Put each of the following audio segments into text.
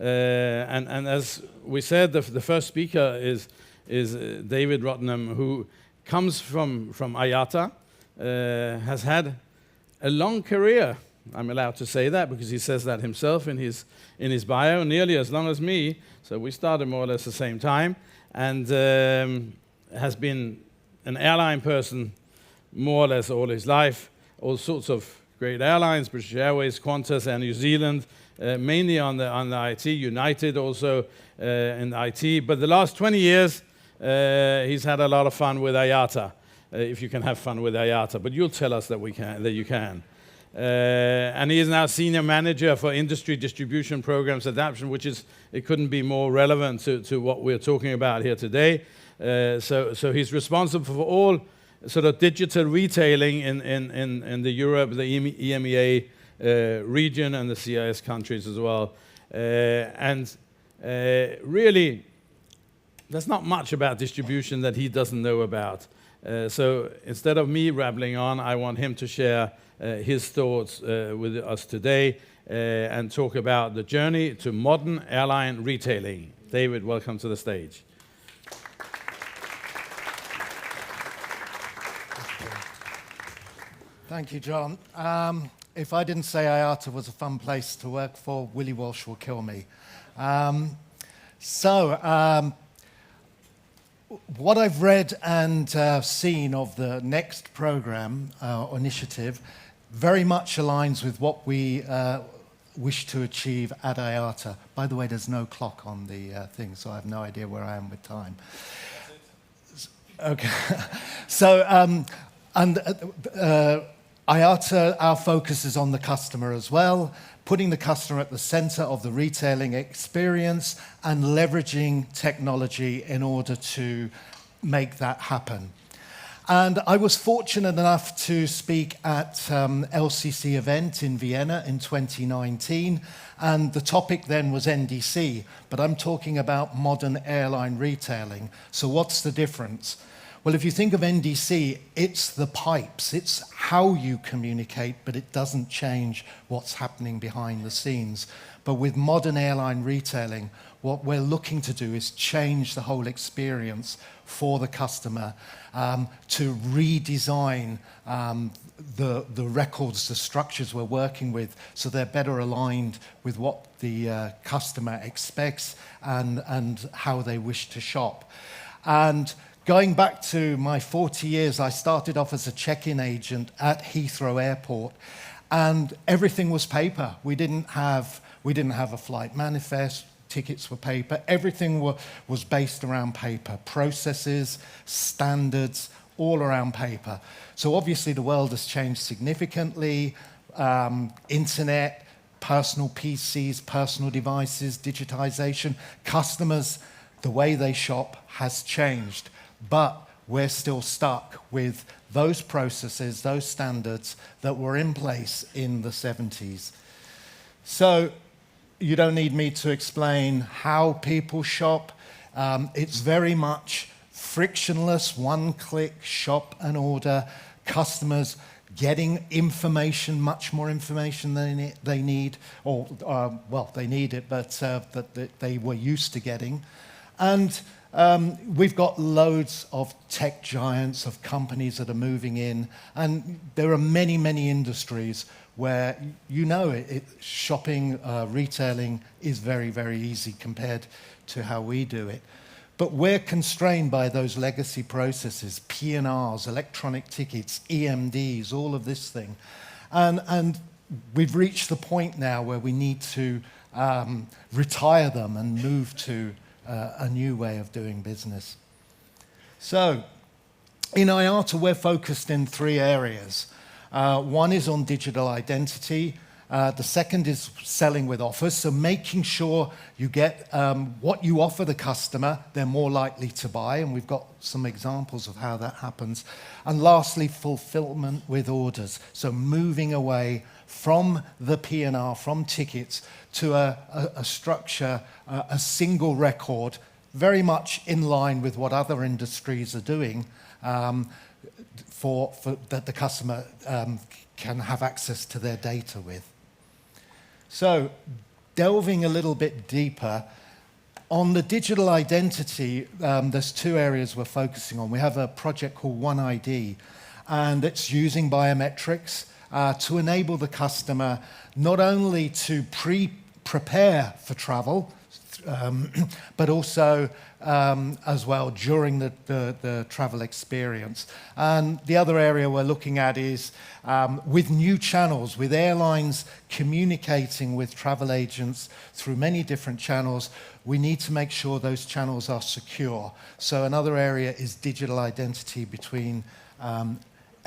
And as we said, the first speaker is David Rutman, who comes from IATA, has had a long career. I'm allowed to say that because he says that himself in his bio, nearly as long as me. So we started more or less the same time, and has been an airline person more or less all his life. All sorts of great airlines, British Airways, Qantas, and New Zealand, mainly on the IT, United also in IT. But the last 20 years, he's had a lot of fun with IATA, if you can have fun with IATA. But you'll tell us that you can. And he is now senior manager for industry distribution programs adaptation, which it couldn't be more relevant to what we're talking about here today. So he's responsible for all sort of digital retailing in the Europe, the EMEA region, and the CIS countries as well. Really, there's not much about distribution that he doesn't know about. So instead of me rambling on, I want him to share his thoughts with us today and talk about the journey to modern airline retailing. David, welcome to the stage. Thank you, John. If I didn't say IATA was a fun place to work for, Willie Walsh will kill me. What I've read and seen of the next program or initiative very much aligns with what we wish to achieve at IATA. By the way, there's no clock on the thing, so I have no idea where I am with time. Okay. So, IATA, our focus is on the customer as well, putting the customer at the center of the retailing experience and leveraging technology in order to make that happen. And I was fortunate enough to speak at LCC event in Vienna in 2019, and the topic then was NDC, but I'm talking about modern airline retailing. So what's the difference? Well, if you think of NDC, it's the pipes, it's how you communicate, but it doesn't change what's happening behind the scenes. But with modern airline retailing, what we're looking to do is change the whole experience for the customer, to redesign the records, the structures we're working with, so they're better aligned with what the customer expects and how they wish to shop. And going back to my 40 years, I started off as a check-in agent at Heathrow Airport, and everything was paper. We didn't have a flight manifest. Tickets were paper. Everything was based around paper. Processes, standards, all around paper. So obviously the world has changed significantly. Internet, personal PCs, personal devices, digitization. Customers, the way they shop has changed. But we're still stuck with those processes, those standards that were in place in the 70s. So you don't need me to explain how people shop. It's very much frictionless, one-click shop and order. Customers getting information, much more information than they need, or they need it, but that they were used to getting. And we've got loads of tech giants, of companies that are moving in, and there are many, many industries where shopping, retailing is very, very easy compared to how we do it. But we're constrained by those legacy processes, P&Rs, electronic tickets, EMDs, all of this thing. And we've reached the point now where we need to retire them and move to a new way of doing business. So in IATA, we're focused in 3 areas. One is on digital identity. The second is selling with offers, so making sure you get what you offer the customer, they're more likely to buy, and we've got some examples of how that happens. And lastly, fulfillment with orders, so moving away from the P&R, from tickets, to a structure, a single record, very much in line with what other industries are doing, for that the customer can have access to their data with. So delving a little bit deeper, on the digital identity, there's two areas we're focusing on. We have a project called One ID, and it's using biometrics to enable the customer not only to prepare for travel, but also as well during the travel experience. And the other area we're looking at is with new channels, with airlines communicating with travel agents through many different channels, we need to make sure those channels are secure. So another area is digital identity between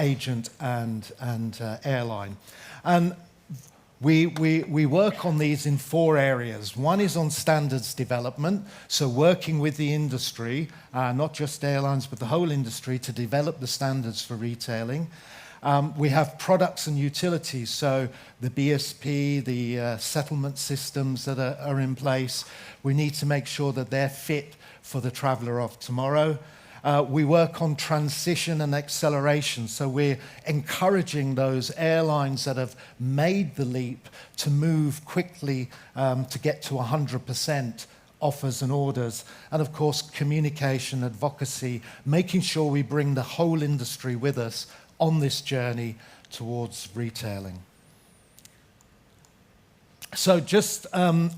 agent and airline. And we work on these in four areas. One is on standards development, so working with the industry, not just airlines, but the whole industry to develop the standards for retailing. We have products and utilities, so the BSP, the settlement systems that are in place. We need to make sure that they're fit for the traveller of tomorrow. We work on transition and acceleration, so we're encouraging those airlines that have made the leap to move quickly to get to 100% offers and orders. And of course, communication, advocacy, making sure we bring the whole industry with us on this journey towards retailing. So just on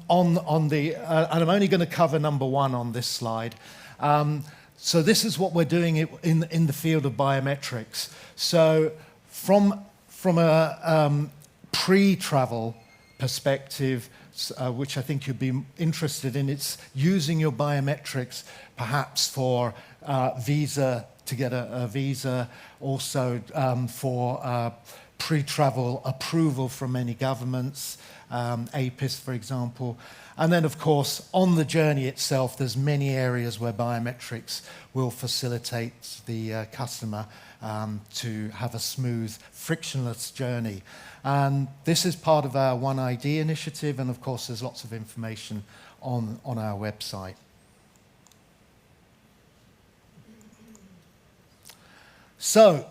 the, and I'm only going to cover number one on this slide. So this is what we're doing in the field of biometrics. So from a pre-travel perspective, which I think you'd be interested in, it's using your biometrics perhaps for visa, to get a visa, also for pre-travel approval from many governments, APIS, for example. And then, of course, on the journey itself, there's many areas where biometrics will facilitate the customer to have a smooth, frictionless journey. And this is part of our One ID initiative, and of course, there's lots of information on our website. So,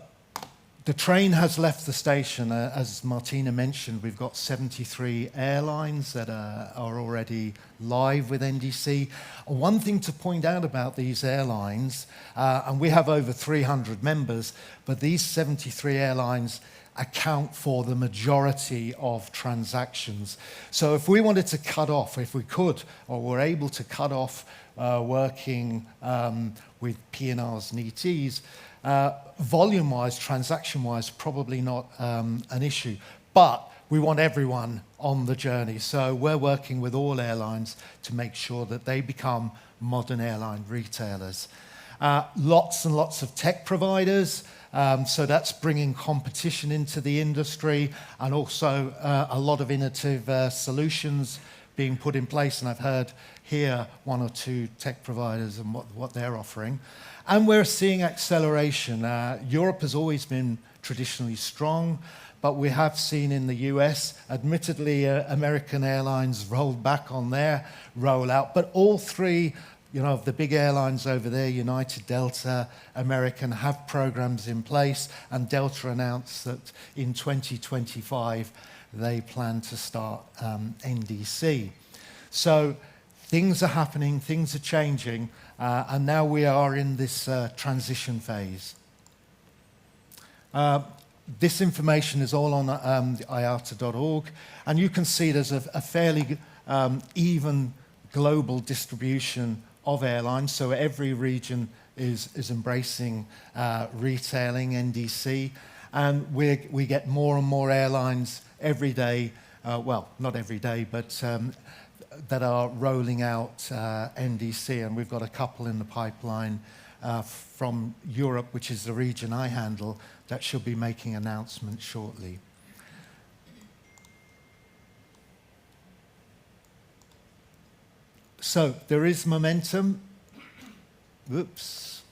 the train has left the station. As Martina mentioned, we've got 73 airlines that are already live with NDC. One thing to point out about these airlines, and we have over 300 members, but these 73 airlines account for the majority of transactions. So if we wanted to cut off, if we could, or were able to cut off working with P&Rs and ETs, volume-wise, transaction-wise, probably not an issue. But we want everyone on the journey. So we're working with all airlines to make sure that they become modern airline retailers. Lots and lots of tech providers. So that's bringing competition into the industry, and also a lot of innovative solutions being put in place. And I've heard here one or two tech providers and what they're offering. And we're seeing acceleration. Europe has always been traditionally strong, but we have seen in the US, admittedly, American Airlines rolled back on their rollout, but all three, of the big airlines over there, United, Delta, American, have programs in place, and Delta announced that in 2025 they plan to start NDC. So things are happening, things are changing, and now we are in this transition phase. This information is all on IATA.org, and you can see there's a fairly even global distribution of airlines. So every region is embracing retailing, NDC, and we get more and more airlines every day, well, not every day, but that are rolling out NDC, and we've got a couple in the pipeline from Europe, which is the region I handle, that should be making announcements shortly. So there is momentum. Oops.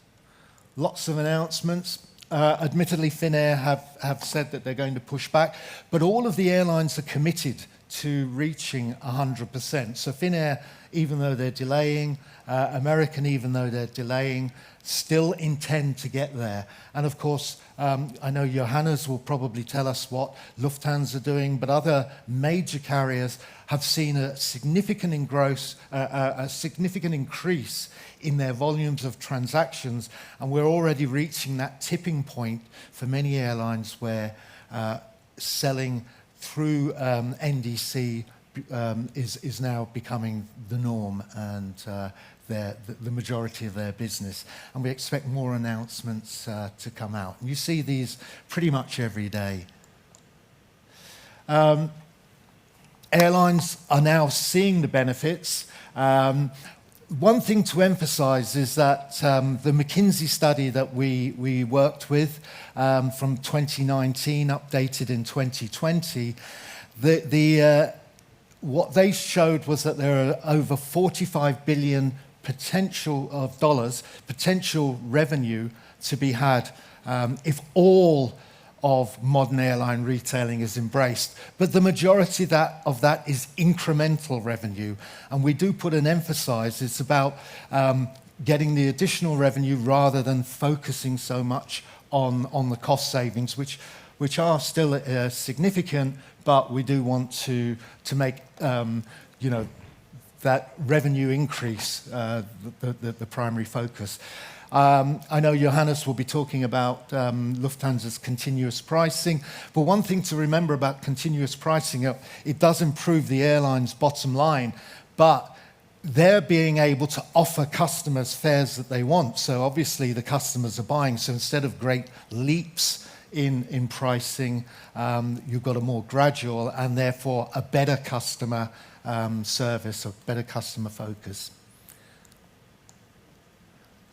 Lots of announcements. Admittedly, Finnair have said that they're going to push back, but all of the airlines are committed to reaching 100%. So Finnair, even though they're delaying, American, even though they're delaying, still intend to get there. And of course, I know Johannes will probably tell us what Lufthansa are doing, but other major carriers have seen a significant increase in their volumes of transactions, and we're already reaching that tipping point for many airlines where selling through NDC is now becoming the norm and the majority of their business. And we expect more announcements to come out. And you see these pretty much every day. Airlines are now seeing the benefits. One thing to emphasize is that the McKinsey study that we worked with from 2019, updated in 2020, what they showed was that there are over $45 billion potential revenue to be had if all of modern airline retailing is embraced. But the majority of that is incremental revenue. And we do put an emphasis, it's about getting the additional revenue rather than focusing so much on the cost savings, which are still significant, but we do want to make that revenue increase the primary focus. I know Johannes will be talking about Lufthansa's continuous pricing, but one thing to remember about continuous pricing, it does improve the airline's bottom line, but they're being able to offer customers fares that they want. So obviously the customers are buying. So instead of great leaps in pricing, you've got a more gradual and therefore a better customer service, or better customer focus.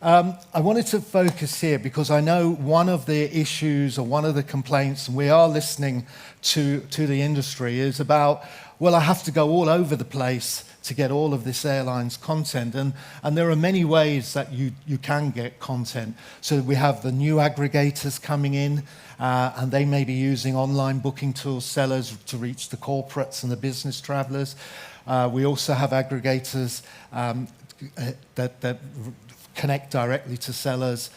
I wanted to focus here because I know one of the issues or one of the complaints, and we are listening to the industry, is about, well, I have to go all over the place to get all of this airline's content. And there are many ways that you can get content. So we have the new aggregators coming in, and they may be using online booking tools, sellers, to reach the corporates and the business travelers. We also have aggregators that connect directly to sellers,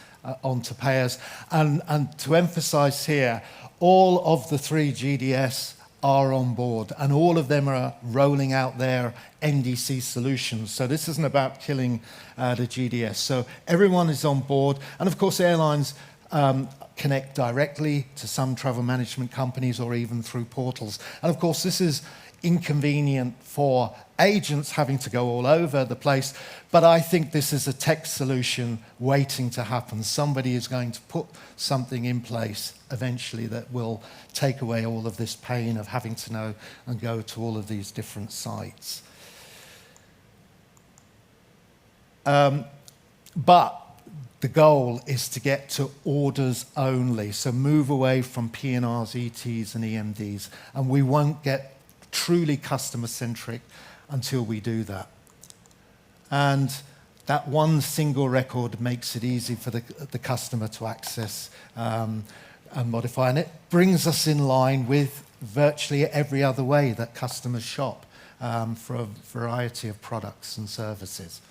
onto payers. And to emphasize here, all of the 3 GDS are on board, and all of them are rolling out their NDC solutions. So this isn't about killing the GDS. So everyone is on board. And of course, airlines connect directly to some travel management companies or even through portals. And of course, this is inconvenient for agents having to go all over the place, but I think this is a tech solution waiting to happen. Somebody is going to put something in place eventually that will take away all of this pain of having to know and go to all of these different sites. But the goal is to get to orders only, so move away from P&Rs, ETs and EMDs, and we won't get truly customer-centric until we do that. And that one single record makes it easy for the customer to access and modify. And it brings us in line with virtually every other way that customers shop for a variety of products and services.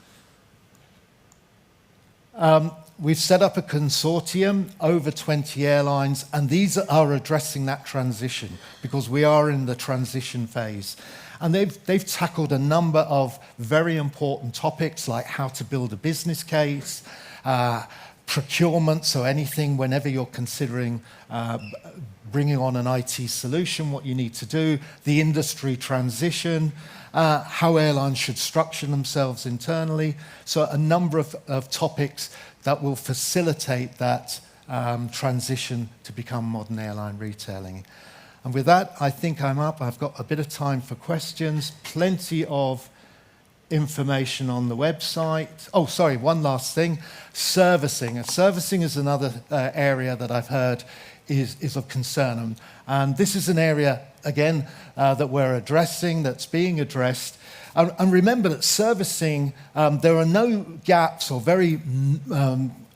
We've set up a consortium, over 20 airlines, and these are addressing that transition because we are in the transition phase. And they've tackled a number of very important topics like how to build a business case, procurement, so anything whenever you're considering bringing on an IT solution, what you need to do, the industry transition, how airlines should structure themselves internally. So a number of topics that will facilitate that transition to become modern airline retailing. And with that, I think I'm up. I've got a bit of time for questions, plenty of information on the website. Oh, sorry, one last thing. Servicing. Servicing is another area that I've heard is of concern. And this is an area, again, that we're addressing, that's being addressed. And remember that servicing, there are no gaps or very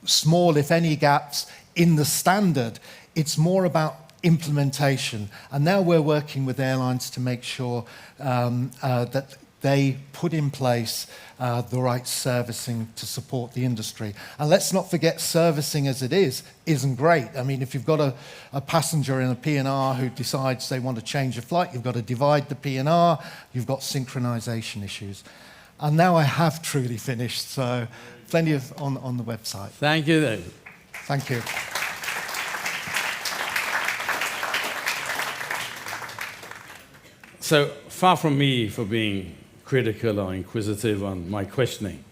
small, if any, gaps in the standard. It's more about implementation. And now we're working with airlines to make sure that they put in place the right servicing to support the industry. And let's not forget, servicing as it isn't great. I mean, if you've got a passenger in a P&R who decides they want to change a flight, you've got to divide the P&R, you've got synchronization issues. And now I have truly finished, so plenty of on the website. Thank you, David. Thank you. So far from me for being critical or inquisitive on my questioning,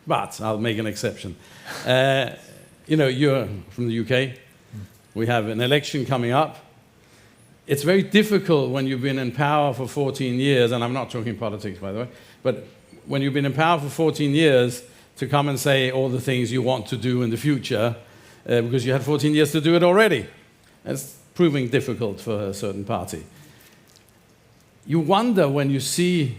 but I'll make an exception. You know, you're from the UK. We have an election coming up. It's very difficult when you've been in power for 14 years, and I'm not talking politics, by the way, but when you've been in power for 14 years to come and say all the things you want to do in the future, because you had 14 years to do it already. It's proving difficult for a certain party. You wonder when you see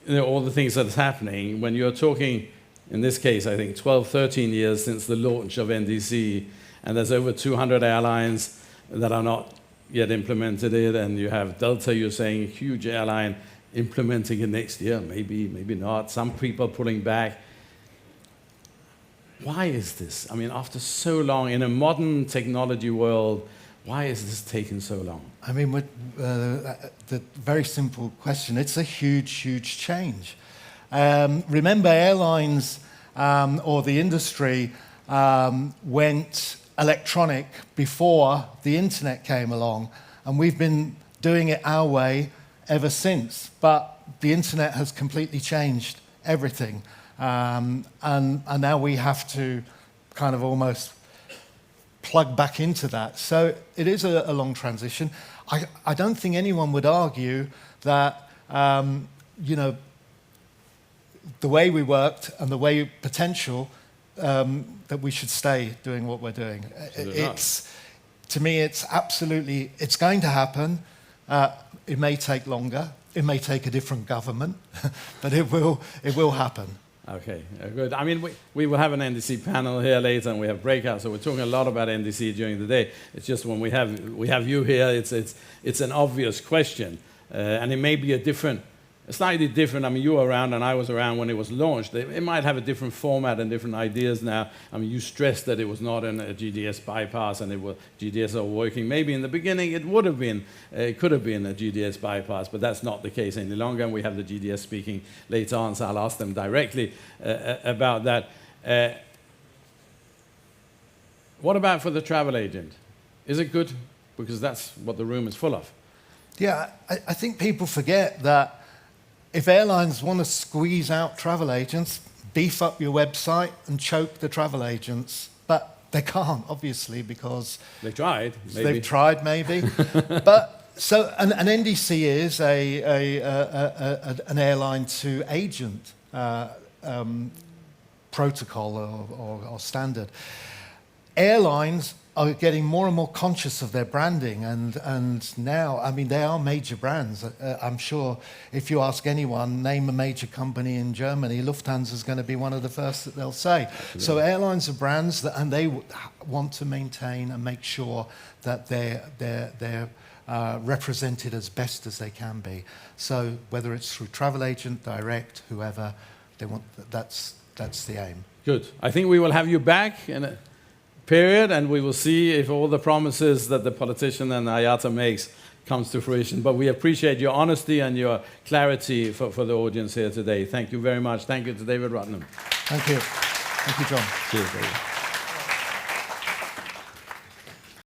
all the things that's happening, when you're talking, in this case, I think 12, 13 years since the launch of NDC, and there's over 200 airlines that are not yet implemented it, and you have Delta, you're saying, huge airline implementing it next year, maybe, maybe not, some people pulling back. Why is this? I mean, after so long, in a modern technology world, why is this taking so long? I mean, the very simple question, it's a huge, huge change. Remember, airlines or the industry went electronic before the internet came along, and we've been doing it our way ever since. But the internet has completely changed everything. And now we have to kind of almost plug back into that. So it is a long transition. I don't think anyone would argue that, you know, the way we worked and the way potential, that we should stay doing what we're doing. To me, it's absolutely, it's going to happen. It may take longer. It may take a different government, but it will happen. Okay, good. I mean, we will have an NDC panel here later, and we have breakouts, so we're talking a lot about NDC during the day. It's just when we have you here, it's an obvious question, and it may be slightly different. I mean, you were around, and I was around when it was launched. It might have a different format and different ideas now. I mean, you stressed that it was not a GDS bypass, and GDS are working. Maybe in the beginning it would have been, it could have been a GDS bypass, but that's not the case any longer, and we have the GDS speaking later on, so I'll ask them directly about that. What about for the travel agent? Is it good? Because that's what the room is full of. Yeah, I think people forget that if airlines want to squeeze out travel agents, beef up your website and choke the travel agents. But they can't, obviously, because they've tried, maybe. They've tried, maybe. But so an NDC is an airline to agent protocol or standard. Airlines are getting more and more conscious of their branding, and now, I mean, they are major brands. I'm sure if you ask anyone, name a major company in Germany, Lufthansa is going to be one of the first that they'll say. Absolutely. So airlines are brands, and they want to maintain and make sure that they're represented as best as they can be. So whether it's through travel agent, direct, whoever, they want that's the aim. Good. I think we will have you back in a period, and we will see if all the promises that the politician and IATA makes comes to fruition. But we appreciate your honesty and your clarity for the audience here today. Thank you very much. Thank you to David Rutman. Thank you. Thank you, John. Cheers, David.